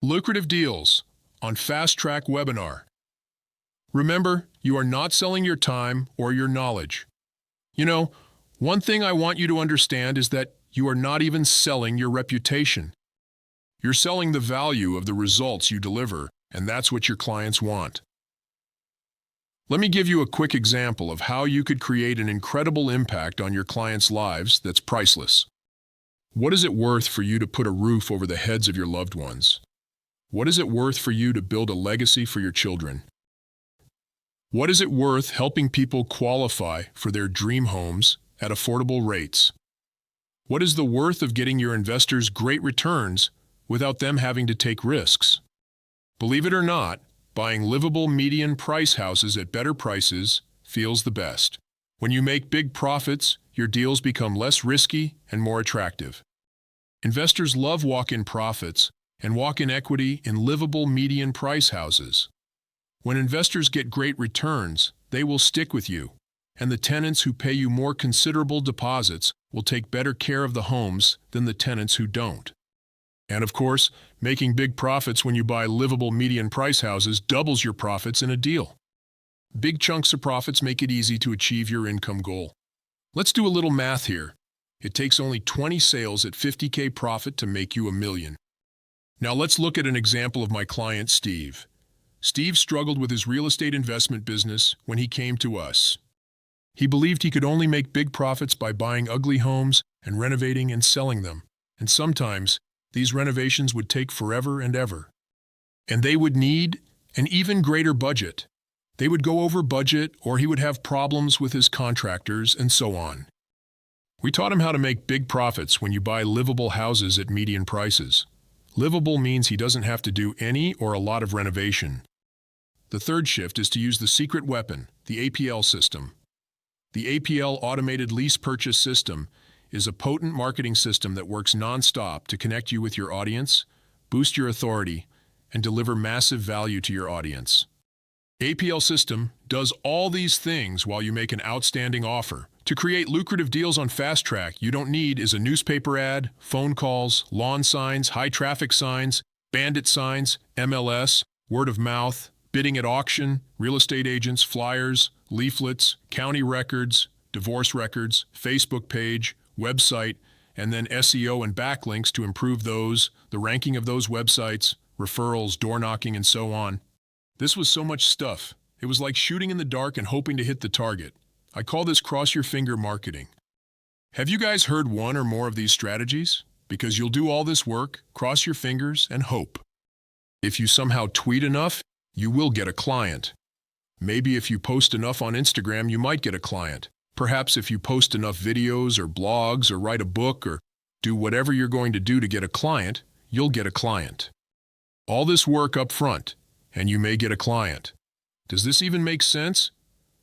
Lucrative deals on Fast Track webinar. Remember, you are not selling your time or your knowledge. You know, one thing I want you to understand is that you are not even selling your reputation. You're selling the value of the results you deliver, and that's what your clients want. Let me give you a quick example of how you could create an incredible impact on your clients' lives that's priceless. What is it worth for you to put a roof over the heads of your loved ones? What is it worth for you to build a legacy for your children? What is it worth helping people qualify for their dream homes at affordable rates? What is the worth of getting your investors great returns without them having to take risks? Believe it or not, buying livable median price houses at better prices feels the best. When you make big profits, your deals become less risky and more attractive. Investors love walk-in profits and walk-in equity in livable median price houses. When investors get great returns, they will stick with you, and the tenants who pay you more considerable deposits will take better care of the homes than the tenants who don't. And of course, making big profits when you buy livable median price houses doubles your profits in a deal. Big chunks of profits make it easy to achieve your income goal. Let's do a little math here. It takes only 20 sales at $50K profit to make you $1 million. Now let's look at an example of my client, Steve. Steve struggled with his real estate investment business when he came to us. He believed he could only make big profits by buying ugly homes and renovating and selling them. And sometimes, these renovations would take forever and ever. And they would need an even greater budget. They would go over budget, or he would have problems with his contractors, and so on. We taught him how to make big profits when you buy livable houses at median prices. Livable means he doesn't have to do any or a lot of renovation. The third shift is to use the secret weapon, the APL system. The APL Automated Lease Purchase System is a potent marketing system that works non-stop to connect you with your audience, boost your authority, and deliver massive value to your audience. APL system does all these things while you make an outstanding offer. To create lucrative deals on Fast Track, you don't need is a newspaper ad, phone calls, lawn signs, high traffic signs, bandit signs, MLS, word of mouth, bidding at auction, real estate agents, flyers, leaflets, county records, divorce records, Facebook page, website, and then SEO and backlinks to improve those, the ranking of those websites, referrals, door knocking, and so on. This was so much stuff. It was like shooting in the dark and hoping to hit the target. I call this cross-your-finger marketing. Have you guys heard one or more of these strategies? Because you'll do all this work, cross your fingers, and hope. If you somehow tweet enough, you will get a client. Maybe if you post enough on Instagram, you might get a client. Perhaps if you post enough videos or blogs or write a book or do whatever you're going to do to get a client, you'll get a client. All this work up front, and you may get a client. Does this even make sense?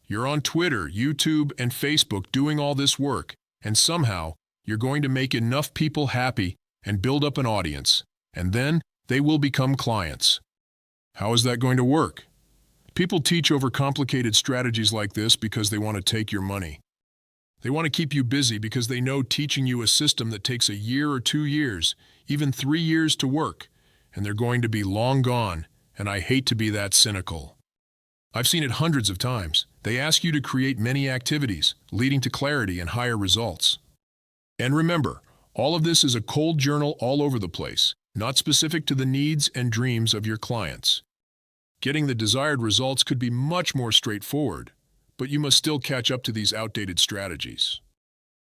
You're on Twitter, YouTube, and Facebook doing all this work, and somehow you're going to make enough people happy and build up an audience, and then they will become clients. How is that going to work? People teach overcomplicated strategies like this because they want to take your money. They want to keep you busy because they know teaching you a system that takes a year or 2 years, even 3 years to work, and they're going to be long gone, and I hate to be that cynical. I've seen it hundreds of times. They ask you to create many activities, leading to clarity and higher results. And remember, all of this is a cold journal all over the place, not specific to the needs and dreams of your clients. Getting the desired results could be much more straightforward, but you must still catch up to these outdated strategies.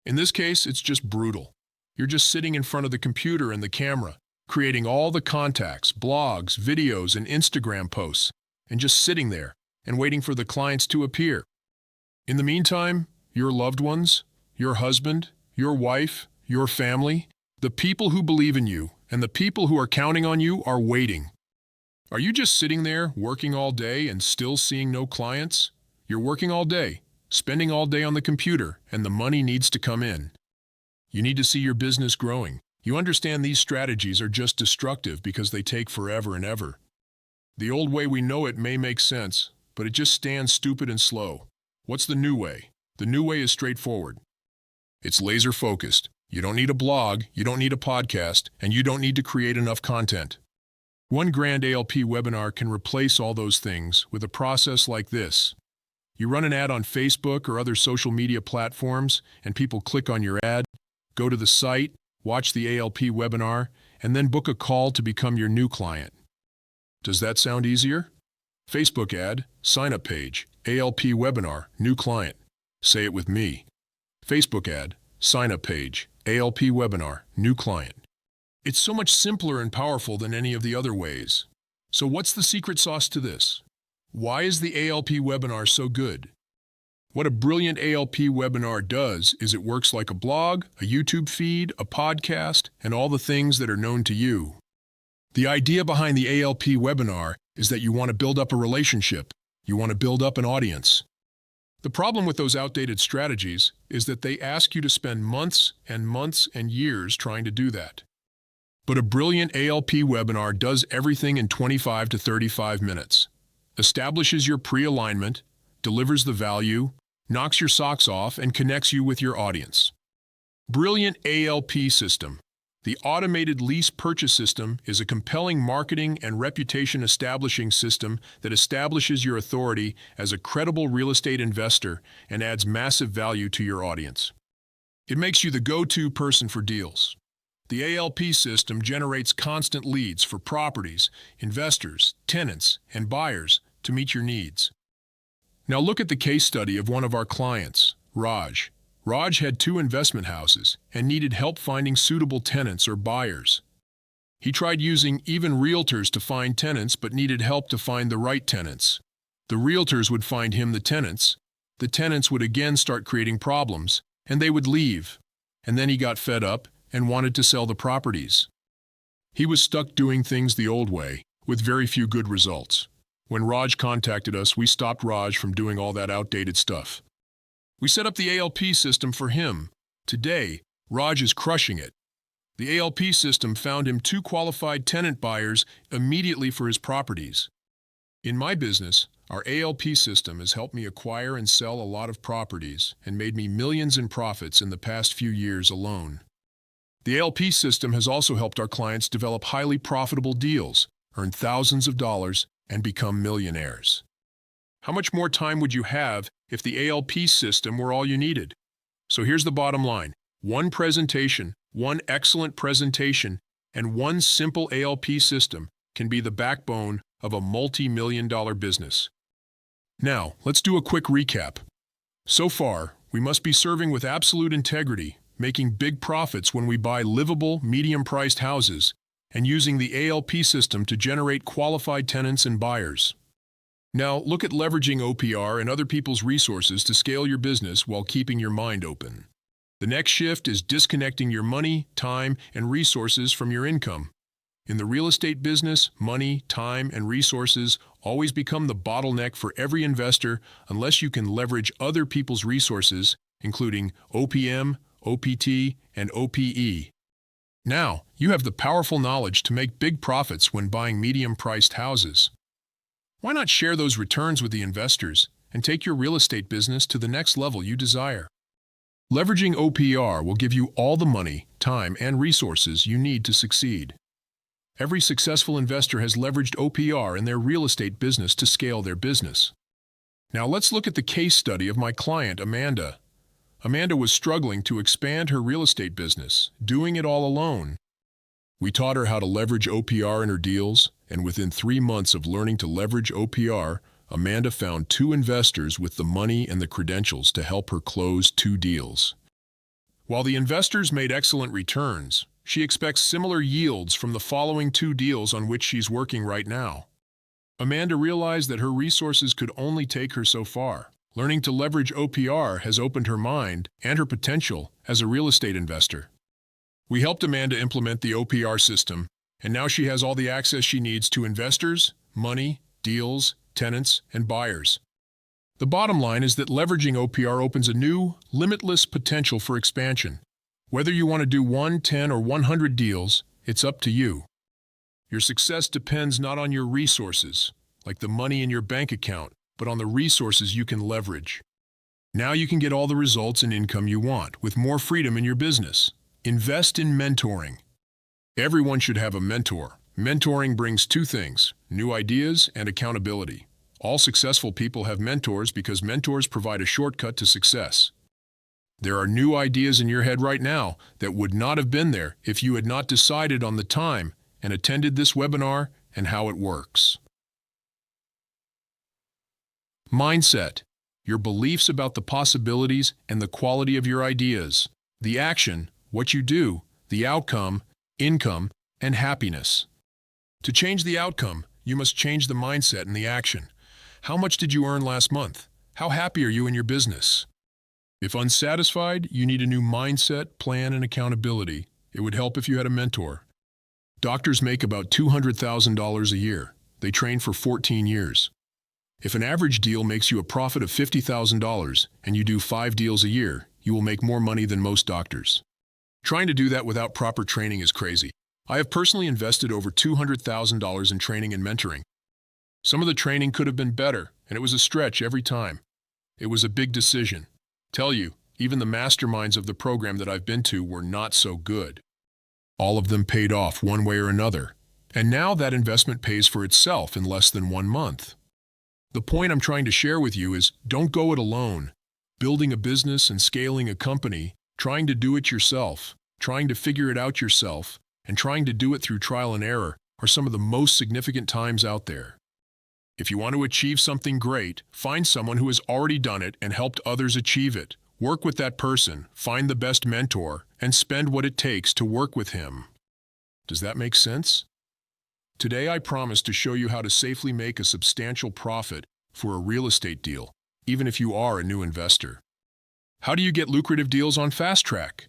In this case, it's just brutal. You're just sitting in front of the computer and the camera, creating all the contacts, blogs, videos, and Instagram posts, and just sitting there and waiting for the clients to appear. In the meantime, your loved ones, your husband, your wife, your family, the people who believe in you, and the people who are counting on you are waiting. Are you just sitting there, working all day and still seeing no clients? You're working all day, spending all day on the computer, and the money needs to come in. You need to see your business growing. You understand these strategies are just destructive because they take forever and ever. The old way we know it may make sense, but it just stands stupid and slow. What's the new way? The new way is straightforward. It's laser-focused. You don't need a blog, you don't need a podcast, and you don't need to create enough content. One grand ALP webinar can replace all those things with a process like this. You run an ad on Facebook or other social media platforms, and people click on your ad, go to the site, watch the ALP webinar, and then book a call to become your new client. Does that sound easier? Facebook ad, sign-up page, ALP webinar, new client. Say it with me. Facebook ad, sign-up page, ALP webinar, new client. It's so much simpler and powerful than any of the other ways. So what's the secret sauce to this? Why is the ALP webinar so good? What a brilliant ALP webinar does is it works like a blog, a YouTube feed, a podcast, and all the things that are known to you. The idea behind the ALP webinar is that you want to build up a relationship. You want to build up an audience. The problem with those outdated strategies is that they ask you to spend months and months and years trying to do that. But a brilliant ALP webinar does everything in 25 to 35 minutes. Establishes your pre-alignment, delivers the value, knocks your socks off, and connects you with your audience. Brilliant ALP system. The automated lease purchase system is a compelling marketing and reputation establishing system that establishes your authority as a credible real estate investor and adds massive value to your audience. It makes you the go-to person for deals. The ALP system generates constant leads for properties, investors, tenants, and buyers to meet your needs. Now look at the case study of one of our clients, Raj. Raj had 2 investment houses and needed help finding suitable tenants or buyers. He tried using even realtors to find tenants but needed help to find the right tenants. The realtors would find him the tenants would again start creating problems, and they would leave. And then he got fed up and wanted to sell the properties. He was stuck doing things the old way, with very few good results. When Raj contacted us, we stopped Raj from doing all that outdated stuff. We set up the ALP system for him. Today, Raj is crushing it. The ALP system found him 2 qualified tenant buyers immediately for his properties. In my business, our ALP system has helped me acquire and sell a lot of properties and made me millions in profits in the past few years alone. The ALP system has also helped our clients develop highly profitable deals, earn thousands of dollars, and become millionaires. How much more time would you have if the ALP system were all you needed? So here's the bottom line. One presentation, one excellent presentation, and one simple ALP system can be the backbone of a multi-million-dollar business. Now, let's do a quick recap. So far, we must be serving with absolute integrity, making big profits when we buy livable, medium-priced houses, and using the ALP system to generate qualified tenants and buyers. Now, look at leveraging OPR and other people's resources to scale your business while keeping your mind open. The next shift is disconnecting your money, time, and resources from your income. In the real estate business, money, time, and resources always become the bottleneck for every investor unless you can leverage other people's resources, including OPM, OPT, and OPE. Now, you have the powerful knowledge to make big profits when buying medium-priced houses. Why not share those returns with the investors and take your real estate business to the next level you desire? Leveraging OPR will give you all the money, time, and resources you need to succeed. Every successful investor has leveraged OPR in their real estate business to scale their business. Now let's look at the case study of my client, Amanda. Amanda was struggling to expand her real estate business, doing it all alone. We taught her how to leverage OPR in her deals, and within 3 months of learning to leverage OPR, Amanda found 2 investors with the money and the credentials to help her close 2 deals. While the investors made excellent returns, she expects similar yields from the following 2 deals on which she's working right now. Amanda realized that her resources could only take her so far. Learning to leverage OPR has opened her mind and her potential as a real estate investor. We helped Amanda implement the OPR system, and now she has all the access she needs to investors, money, deals, tenants, and buyers. The bottom line is that leveraging OPR opens a new, limitless potential for expansion. Whether you want to do 1, 10, or 100 deals, it's up to you. Your success depends not on your resources, like the money in your bank account, but on the resources you can leverage. Now you can get all the results and income you want, with more freedom in your business. Invest in mentoring. Everyone should have a mentor, Mentoring brings two things: new ideas and accountability. All successful people have mentors because mentors provide a shortcut to success. There are new ideas in your head right now that would not have been there if you had not decided on the time and attended this webinar and how it works. Mindset: your beliefs about the possibilities and the quality of your ideas. The action: what you do, the outcome, income, and happiness. To change the outcome, you must change the mindset and the action. How much did you earn last month? How happy are you in your business? If unsatisfied, you need a new mindset, plan, and accountability. It would help if you had a mentor. Doctors make about $200,000 a year. They train for 14 years. If an average deal makes you a profit of $50,000 and you do 5 deals a year, you will make more money than most doctors. Trying to do that without proper training is crazy. I have personally invested over $200,000 in training and mentoring. Some of the training could have been better, and it was a stretch every time. It was a big decision. Tell you, even the masterminds of the program that I've been to were not so good. All of them paid off one way or another, and now that investment pays for itself in less than 1 month. The point I'm trying to share with you is, don't go it alone. Building a business and scaling a company, trying to do it yourself, trying to figure it out yourself, and trying to do it through trial and error are some of the most significant times out there. If you want to achieve something great, find someone who has already done it and helped others achieve it. Work with that person, find the best mentor, and spend what it takes to work with him. Does that make sense? Today I promise to show you how to safely make a substantial profit for a real estate deal, even if you are a new investor. How do you get lucrative deals on Fast Track?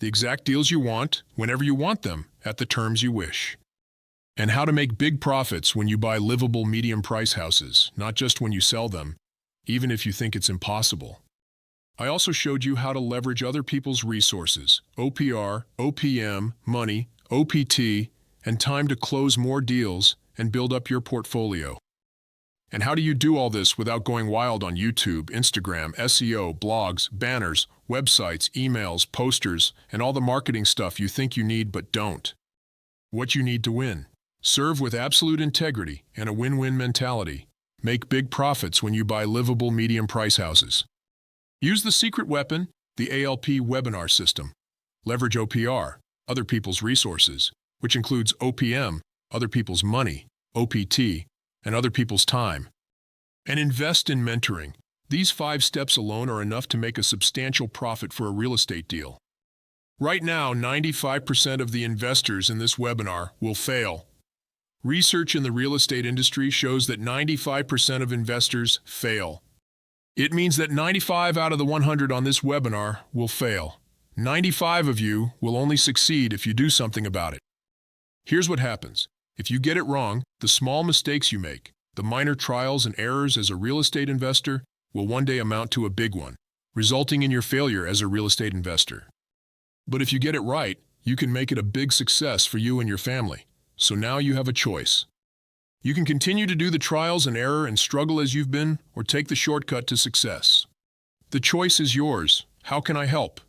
The exact deals you want, whenever you want them, at the terms you wish. And how to make big profits when you buy livable medium-price houses, not just when you sell them, even if you think it's impossible. I also showed you how to leverage other people's resources, OPR, OPM, money, OPT, and time to close more deals and build up your portfolio. And how do you do all this without going wild on YouTube, Instagram, SEO, blogs, banners, websites, emails, posters, and all the marketing stuff you think you need but don't? What you need to win. Serve with absolute integrity and a win-win mentality. Make big profits when you buy livable medium-price houses. Use the secret weapon, the ALP webinar system. Leverage OPR, other people's resources, which includes OPM, other people's money, OPT, and other people's time. And invest in mentoring. These 5 steps alone are enough to make a substantial profit for a real estate deal. Right now, 95% of the investors in this webinar will fail. Research in the real estate industry shows that 95% of investors fail. It means that 95 out of the 100 on this webinar will fail. 95 of you will only succeed if you do something about it. Here's what happens. If you get it wrong, the small mistakes you make, the minor trials and errors as a real estate investor, will one day amount to a big one, resulting in your failure as a real estate investor. But if you get it right, you can make it a big success for you and your family. So now you have a choice. You can continue to do the trials and error and struggle as you've been, or take the shortcut to success. The choice is yours. How can I help?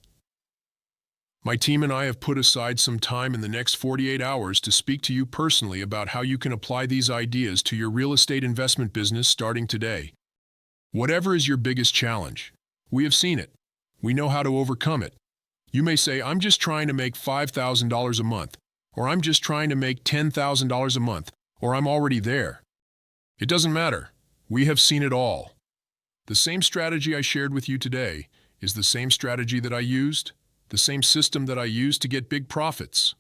My team and I have put aside some time in the next 48 hours to speak to you personally about how you can apply these ideas to your real estate investment business starting today. Whatever is your biggest challenge, we have seen it. We know how to overcome it. You may say, I'm just trying to make $5,000 a month, or I'm just trying to make $10,000 a month, or I'm already there. It doesn't matter. We have seen it all. The same strategy I shared with you today is the same strategy that I used, the same system that I used to get big profits.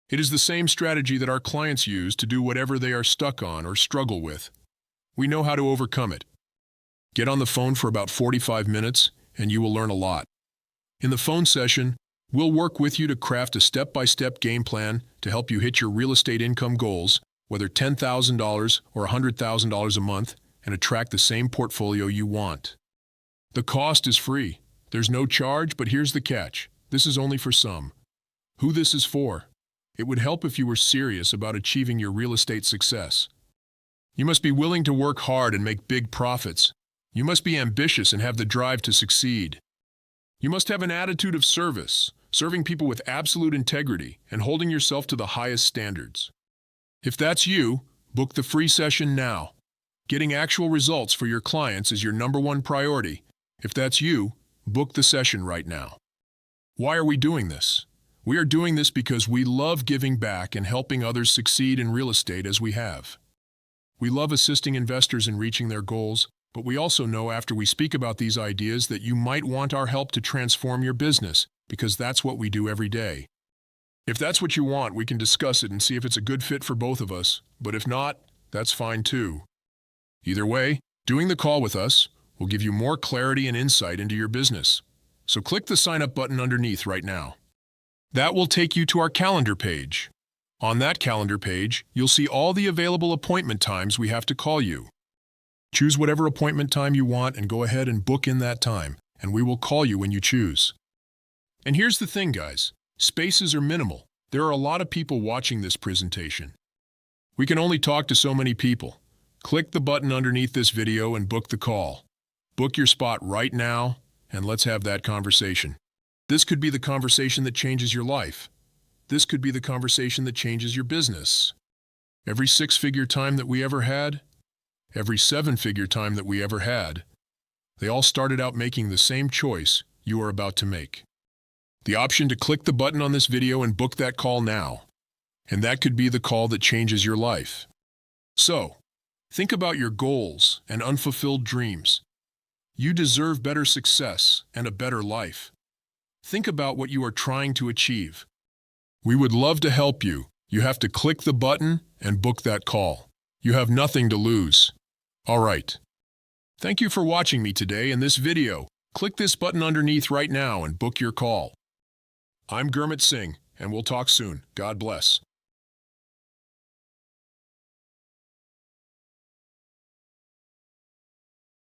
It is the same strategy that our clients use to do whatever they are stuck on or struggle with. We know how to overcome it. Get on the phone for about 45 minutes and you will learn a lot. In the phone session, we'll work with you to craft a step-by-step game plan to help you hit your real estate income goals, whether $10,000 or $100,000 a month, and attract the same portfolio you want. The cost is free. There's no charge, but here's the catch. This is only for some. Who this is for? It would help if you were serious about achieving your real estate success. You must be willing to work hard and make big profits. You must be ambitious and have the drive to succeed. You must have an attitude of service, serving people with absolute integrity and holding yourself to the highest standards. If that's you, book the free session now. Getting actual results for your clients is your #1 priority. If that's you, book the session right now. Why are we doing this? We are doing this because we love giving back and helping others succeed in real estate as we have. We love assisting investors in reaching their goals, but we also know after we speak about these ideas that you might want our help to transform your business, because that's what we do every day. If that's what you want, we can discuss it and see if it's a good fit for both of us, but if not, that's fine too. Either way, doing the call with us will give you more clarity and insight into your business. So click the sign up button underneath right now. That will take you to our calendar page. On that calendar page, you'll see all the available appointment times we have to call you. Choose whatever appointment time you want and go ahead and book in that time, and we will call you when you choose. And here's the thing, guys. Spaces are minimal. There are a lot of people watching this presentation. We can only talk to so many people. Click the button underneath this video and book the call. Book your spot right now, and let's have that conversation. This could be the conversation that changes your life. This could be the conversation that changes your business. Every 6-figure time that we ever had, every 7-figure time that we ever had, they all started out making the same choice you are about to make. The option to click the button on this video and book that call now. And that could be the call that changes your life. So, think about your goals and unfulfilled dreams. You deserve better success and a better life. Think about what you are trying to achieve. We would love to help you. You have to click the button and book that call. You have nothing to lose. All right. Thank you for watching me today in this video. Click this button underneath right now and book your call. I'm Gurmit Singh, and we'll talk soon. God bless.